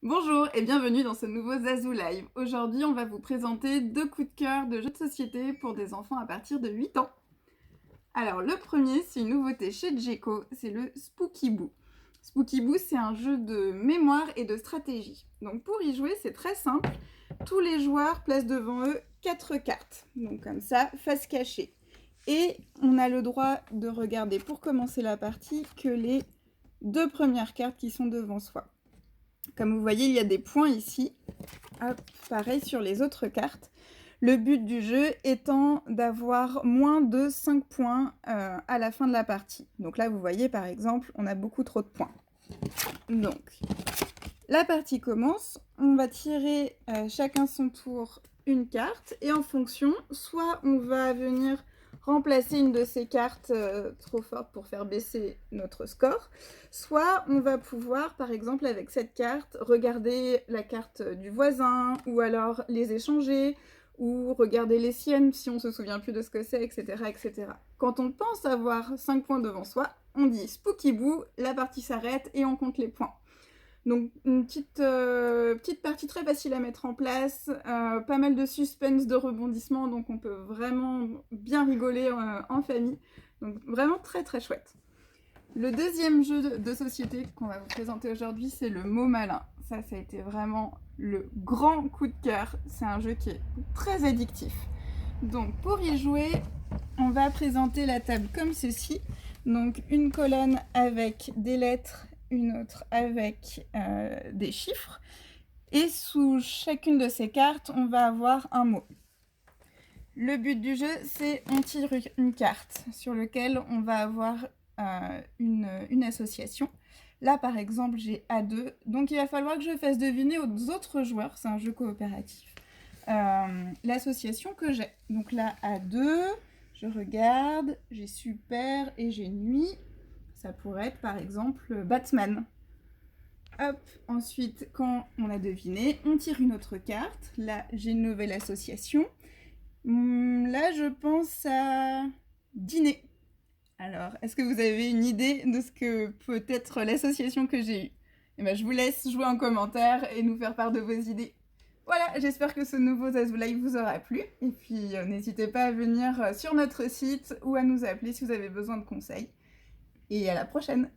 Bonjour et bienvenue dans ce nouveau Zazou Live. Aujourd'hui, on va vous présenter 2 coups de cœur de jeux de société pour des enfants à partir de 8 ans. Alors, le premier, c'est une nouveauté chez Djeco, c'est le Spooky Boo. Spooky Boo, c'est un jeu de mémoire et de stratégie. Donc, pour y jouer, c'est très simple. Tous les joueurs placent devant eux 4 cartes. Donc, comme ça, face cachée. Et on a le droit de regarder, pour commencer la partie, que les 2 premières cartes qui sont devant soi. Comme vous voyez, il y a des points ici. Hop, pareil sur les autres cartes. Le but du jeu étant d'avoir moins de 5 points à la fin de la partie. Donc là, vous voyez, par exemple, on a beaucoup trop de points. Donc, la partie commence. On va tirer chacun son tour une carte. Et en fonction, soit on va venir remplacer une de ces cartes trop fortes pour faire baisser notre score, soit on va pouvoir, par exemple, avec cette carte, regarder la carte du voisin, ou alors les échanger, ou regarder les siennes si on se souvient plus de ce que c'est, etc., etc. Quand on pense avoir 5 points devant soi, on dit Spooky Boo, la partie s'arrête et on compte les points. Donc une petite partie très facile à mettre en place, pas mal de suspense, de rebondissement, donc on peut vraiment bien rigoler en famille. Donc vraiment très très chouette. Le deuxième jeu de société qu'on va vous présenter aujourd'hui, c'est le mot malin. Ça a été vraiment le grand coup de cœur. C'est un jeu qui est très addictif. Donc pour y jouer, on va présenter la table comme ceci. Donc une colonne avec des lettres, une autre avec des chiffres. Et sous chacune de ces cartes, on va avoir un mot. Le but du jeu, c'est on tire une carte sur laquelle on va avoir une association. Là, par exemple, j'ai A2. Donc, il va falloir que je fasse deviner aux autres joueurs, c'est un jeu coopératif, l'association que j'ai. Donc là, A2, je regarde, j'ai super et j'ai nuit. Ça pourrait être, par exemple, Batman. Hop, ensuite, quand on a deviné, on tire une autre carte. Là, j'ai une nouvelle association. Là, je pense à dîner. Alors, est-ce que vous avez une idée de ce que peut être l'association que j'ai eue? Eh ben, je vous laisse jouer en commentaire et nous faire part de vos idées. Voilà, j'espère que ce nouveau Zazou Live vous aura plu. Et puis, n'hésitez pas à venir sur notre site ou à nous appeler si vous avez besoin de conseils. Et à la prochaine!